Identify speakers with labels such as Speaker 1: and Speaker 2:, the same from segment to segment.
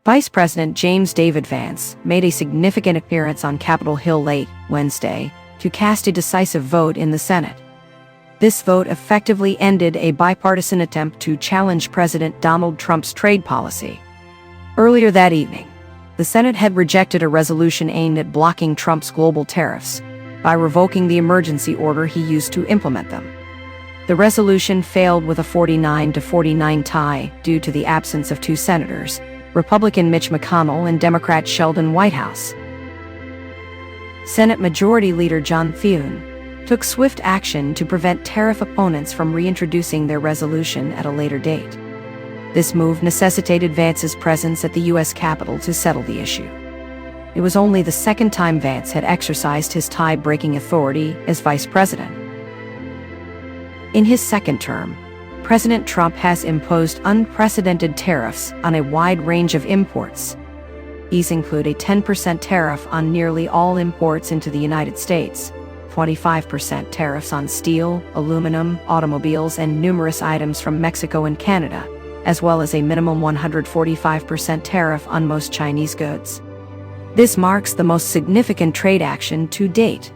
Speaker 1: Vice President James David Vance made a significant appearance on Capitol Hill late Wednesday to cast a decisive vote in the Senate. This vote effectively ended a bipartisan attempt to challenge President Donald Trump's trade policy. Earlier that evening, the Senate had rejected a resolution aimed at blocking Trump's global tariffs by revoking the emergency order he used to implement them. The resolution failed with a 49-49 tie due to the absence of two senators, Republican Mitch McConnell and Democrat Sheldon Whitehouse. Senate Majority Leader John Thune took swift action to prevent tariff opponents from reintroducing their resolution at a later date. This move necessitated Vance's presence at the U.S. Capitol to settle the issue. It was only the second time Vance had exercised his tie-breaking authority as vice president. In his second term, President Trump has imposed unprecedented tariffs on a wide range of imports. These include a 10% tariff on nearly all imports into the United States, 25% tariffs on steel, aluminum, automobiles, and numerous items from Mexico and Canada, as well as a minimum 145% tariff on most Chinese goods. This marks the most significant trade action to date.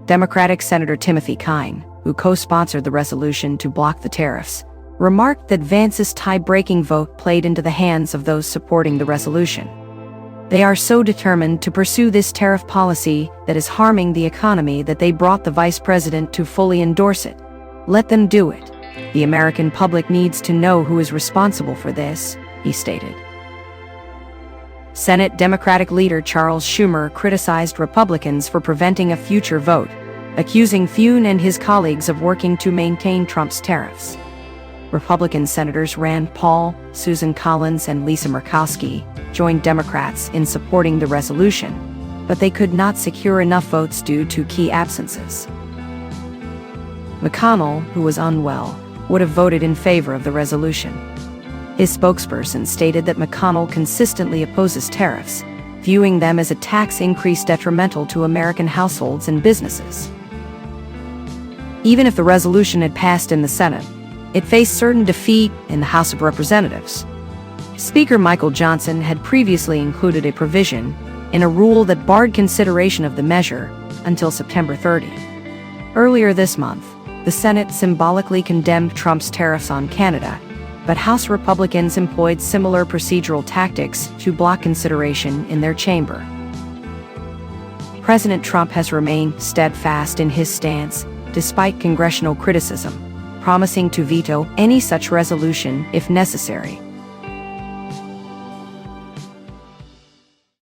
Speaker 1: Democratic Senator Timothy Kine, who co-sponsored the resolution to block the tariffs, remarked that Vance's tie-breaking vote played into the hands of those supporting the resolution. They are so determined to pursue this tariff policy that is harming the economy that they brought the vice president to fully endorse it. Let them do it. The American public needs to know who is responsible for this, he stated. Senate Democratic leader Charles Schumer criticized Republicans for preventing a future vote, accusing Thune and his colleagues of working to maintain Trump's tariffs. Republican Senators Rand Paul, Susan Collins, and Lisa Murkowski joined Democrats in supporting the resolution, but they could not secure enough votes due to key absences. McConnell, who was unwell, would have voted in favor of the resolution. His spokesperson stated that McConnell consistently opposes tariffs, viewing them as a tax increase detrimental to American households and businesses. Even if the resolution had passed in the Senate, it faced certain defeat in the House of Representatives. Speaker Michael Johnson had previously included a provision in a rule that barred consideration of the measure until September 30. Earlier this month, the Senate symbolically condemned Trump's tariffs on Canada, but House Republicans employed similar procedural tactics to block consideration in their chamber. President Trump has remained steadfast in his stance, despite congressional criticism, promising to veto any such resolution if necessary.